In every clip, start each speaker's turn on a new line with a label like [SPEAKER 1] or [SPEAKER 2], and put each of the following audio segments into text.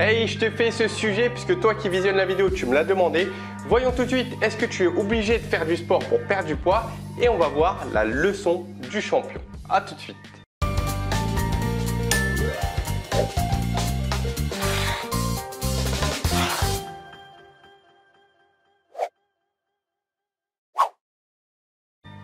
[SPEAKER 1] Hey, je te fais ce sujet puisque toi qui visionnes la vidéo, tu me l'as demandé. Voyons tout de suite, est-ce que tu es obligé de faire du sport pour perdre du poids? Et on va voir la leçon du champion. A tout de suite.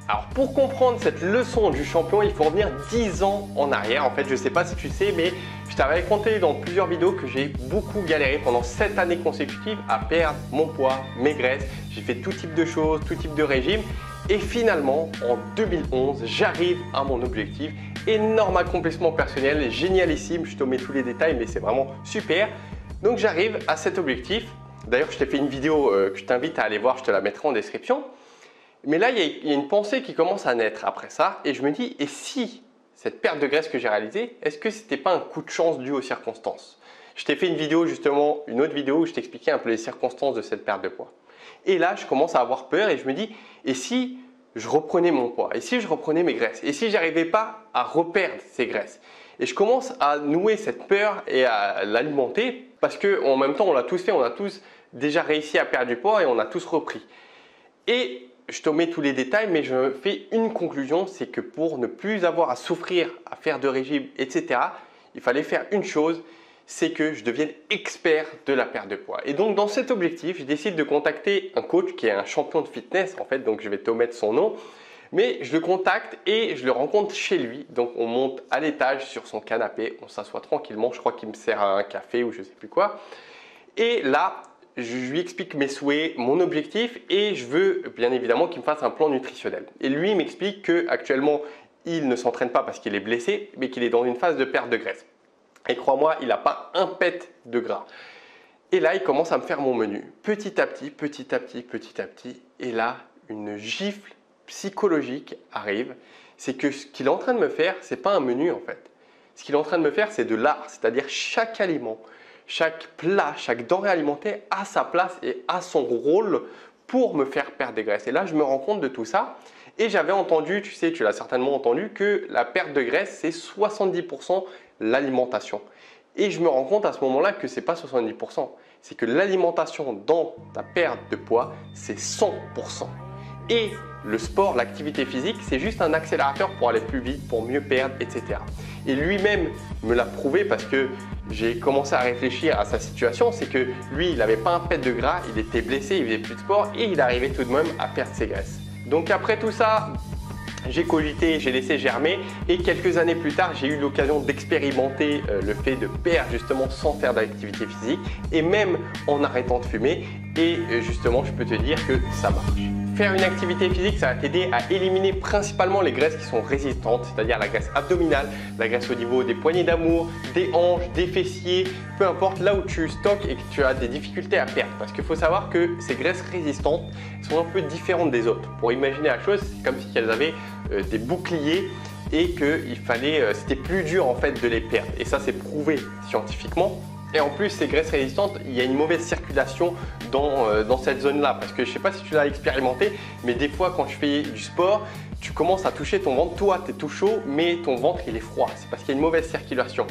[SPEAKER 1] Alors pour comprendre cette leçon du champion, il faut revenir 10 ans en arrière. En fait, je ne sais pas si tu sais, mais je t'avais raconté dans plusieurs vidéos que j'ai beaucoup galéré pendant 7 années consécutives à perdre mon poids, mes graisses. J'ai fait tout type de choses, tout type de régime. Et finalement, en 2011, j'arrive à mon objectif. Énorme accomplissement personnel, génialissime. Je te mets tous les détails, mais c'est vraiment super. Donc j'arrive à cet objectif. D'ailleurs, je t'ai fait une vidéo que je t'invite à aller voir, je te la mettrai en description. Mais là, il y a une pensée qui commence à naître après ça et je me dis, et si cette perte de graisse que j'ai réalisée, est-ce que ce n'était pas un coup de chance dû aux circonstances? Je t'ai fait une vidéo justement, une autre vidéo où je t'expliquais un peu les circonstances de cette perte de poids. Et là, je commence à avoir peur et je me dis, et si je reprenais mon poids? Et si je reprenais mes graisses? Et si je n'arrivais pas à reperdre ces graisses? Et je commence à nouer cette peur et à l'alimenter parce qu'en même temps, on l'a tous fait, on a tous déjà réussi à perdre du poids et on a tous repris. Et je te mets tous les détails, mais je fais une conclusion, c'est que pour ne plus avoir à souffrir, à faire de régime, etc., il fallait faire une chose, c'est que je devienne expert de la perte de poids. Et donc, dans cet objectif, je décide de contacter un coach qui est un champion de fitness, en fait, donc je vais te mettre son nom. Mais je le contacte et je le rencontre chez lui. Donc, on monte à l'étage sur son canapé, on s'assoit tranquillement. Je crois qu'il me sert un café ou je ne sais plus quoi. Et là, je lui explique mes souhaits, mon objectif et je veux bien évidemment qu'il me fasse un plan nutritionnel. Et lui il m'explique qu'actuellement, il ne s'entraîne pas parce qu'il est blessé, mais qu'il est dans une phase de perte de graisse. Et crois-moi, il n'a pas un pet de gras. Et là, il commence à me faire mon menu. Petit à petit, petit à petit, petit à petit. Et là, une gifle psychologique arrive. C'est que ce qu'il est en train de me faire, ce n'est pas un menu en fait. Ce qu'il est en train de me faire, c'est de l'art. C'est-à-dire chaque aliment, chaque plat, chaque denrée alimentaire a sa place et a son rôle pour me faire perdre des graisses. Et là, je me rends compte de tout ça. Et j'avais entendu, tu sais, tu l'as certainement entendu, que la perte de graisse, c'est 70% l'alimentation. Et je me rends compte à ce moment-là que ce n'est pas 70%. C'est que l'alimentation dans ta perte de poids, c'est 100%. Et le sport, l'activité physique, c'est juste un accélérateur pour aller plus vite, pour mieux perdre, etc. Et lui-même me l'a prouvé parce que j'ai commencé à réfléchir à sa situation. C'est que lui, il n'avait pas un pet de gras, il était blessé, il faisait plus de sport et il arrivait tout de même à perdre ses graisses. Donc après tout ça, j'ai cogité, j'ai laissé germer et quelques années plus tard, j'ai eu l'occasion d'expérimenter le fait de perdre justement sans faire d'activité physique et même en arrêtant de fumer. Et justement, je peux te dire que ça marche. Faire une activité physique, ça va t'aider à éliminer principalement les graisses qui sont résistantes, c'est-à-dire la graisse abdominale, la graisse au niveau des poignées d'amour, des hanches, des fessiers, peu importe là où tu stockes et que tu as des difficultés à perdre. Parce qu'il faut savoir que ces graisses résistantes sont un peu différentes des autres. Pour imaginer la chose, c'est comme si elles avaient des boucliers et que c'était plus dur en fait de les perdre. Et ça, c'est prouvé scientifiquement. Et en plus, ces graisses résistantes, il y a une mauvaise circulation dans cette zone-là. Parce que je ne sais pas si tu l'as expérimenté, mais des fois, quand tu fais du sport, tu commences à toucher ton ventre. Toi, tu es tout chaud, mais ton ventre, il est froid. C'est parce qu'il y a une mauvaise circulation.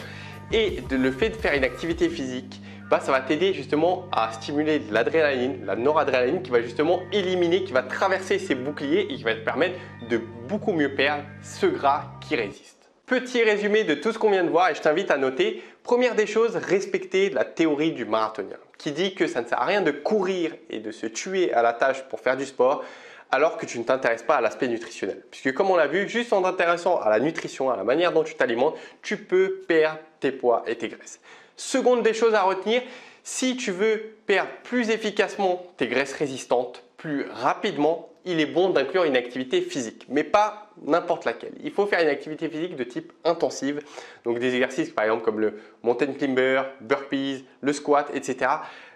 [SPEAKER 1] Et le fait de faire une activité physique, ça va t'aider justement à stimuler de l'adrénaline, la noradrénaline qui va justement éliminer, qui va traverser ces boucliers et qui va te permettre de beaucoup mieux perdre ce gras qui résiste. Petit résumé de tout ce qu'on vient de voir et je t'invite à noter. Première des choses, respecter la théorie du marathonien qui dit que ça ne sert à rien de courir et de se tuer à la tâche pour faire du sport alors que tu ne t'intéresses pas à l'aspect nutritionnel. Puisque comme on l'a vu, juste en t'intéressant à la nutrition, à la manière dont tu t'alimentes, tu peux perdre tes poids et tes graisses. Seconde des choses à retenir, si tu veux perdre plus efficacement tes graisses résistantes, plus rapidement, il est bon d'inclure une activité physique, mais pas n'importe laquelle. Il faut faire une activité physique de type intensive, donc des exercices par exemple comme le mountain climber, burpees, le squat, etc.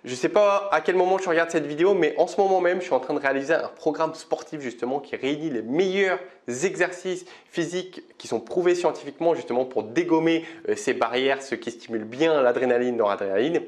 [SPEAKER 1] Je ne sais pas à quel moment tu regardes cette vidéo, mais en ce moment même, je suis en train de réaliser un programme sportif justement qui réunit les meilleurs exercices physiques qui sont prouvés scientifiquement justement pour dégommer ces barrières, ce qui stimule bien l'adrénaline, noradrénaline.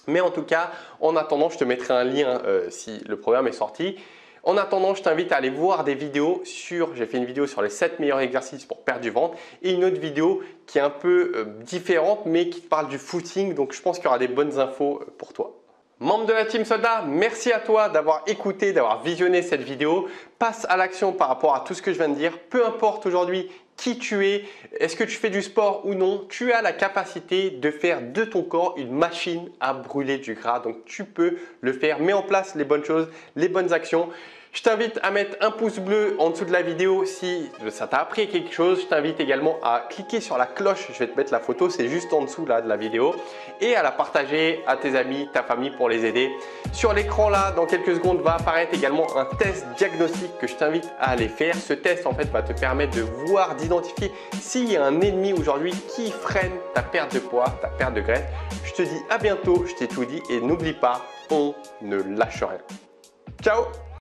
[SPEAKER 1] Mais en tout cas, en attendant, je te mettrai un lien si le programme est sorti. En attendant, je t'invite à aller voir des vidéos j'ai fait une vidéo sur les 7 meilleurs exercices pour perdre du ventre et une autre vidéo qui est un peu différente mais qui te parle du footing. Donc, je pense qu'il y aura des bonnes infos pour toi. Membre de la Team Soldat, merci à toi d'avoir écouté, d'avoir visionné cette vidéo. Passe à l'action par rapport à tout ce que je viens de dire. Peu importe aujourd'hui qui tu es, est-ce que tu fais du sport ou non, tu as la capacité de faire de ton corps une machine à brûler du gras. Donc, tu peux le faire. Mets en place les bonnes choses, les bonnes actions. Je t'invite à mettre un pouce bleu en dessous de la vidéo si ça t'a appris quelque chose. Je t'invite également à cliquer sur la cloche. Je vais te mettre la photo, c'est juste en dessous là de la vidéo. Et à la partager à tes amis, ta famille pour les aider. Sur l'écran là, dans quelques secondes, va apparaître également un test diagnostic que je t'invite à aller faire. Ce test en fait va te permettre de voir, d'identifier s'il y a un ennemi aujourd'hui qui freine ta perte de poids, ta perte de graisse. Je te dis à bientôt, je t'ai tout dit et n'oublie pas, on ne lâche rien. Ciao!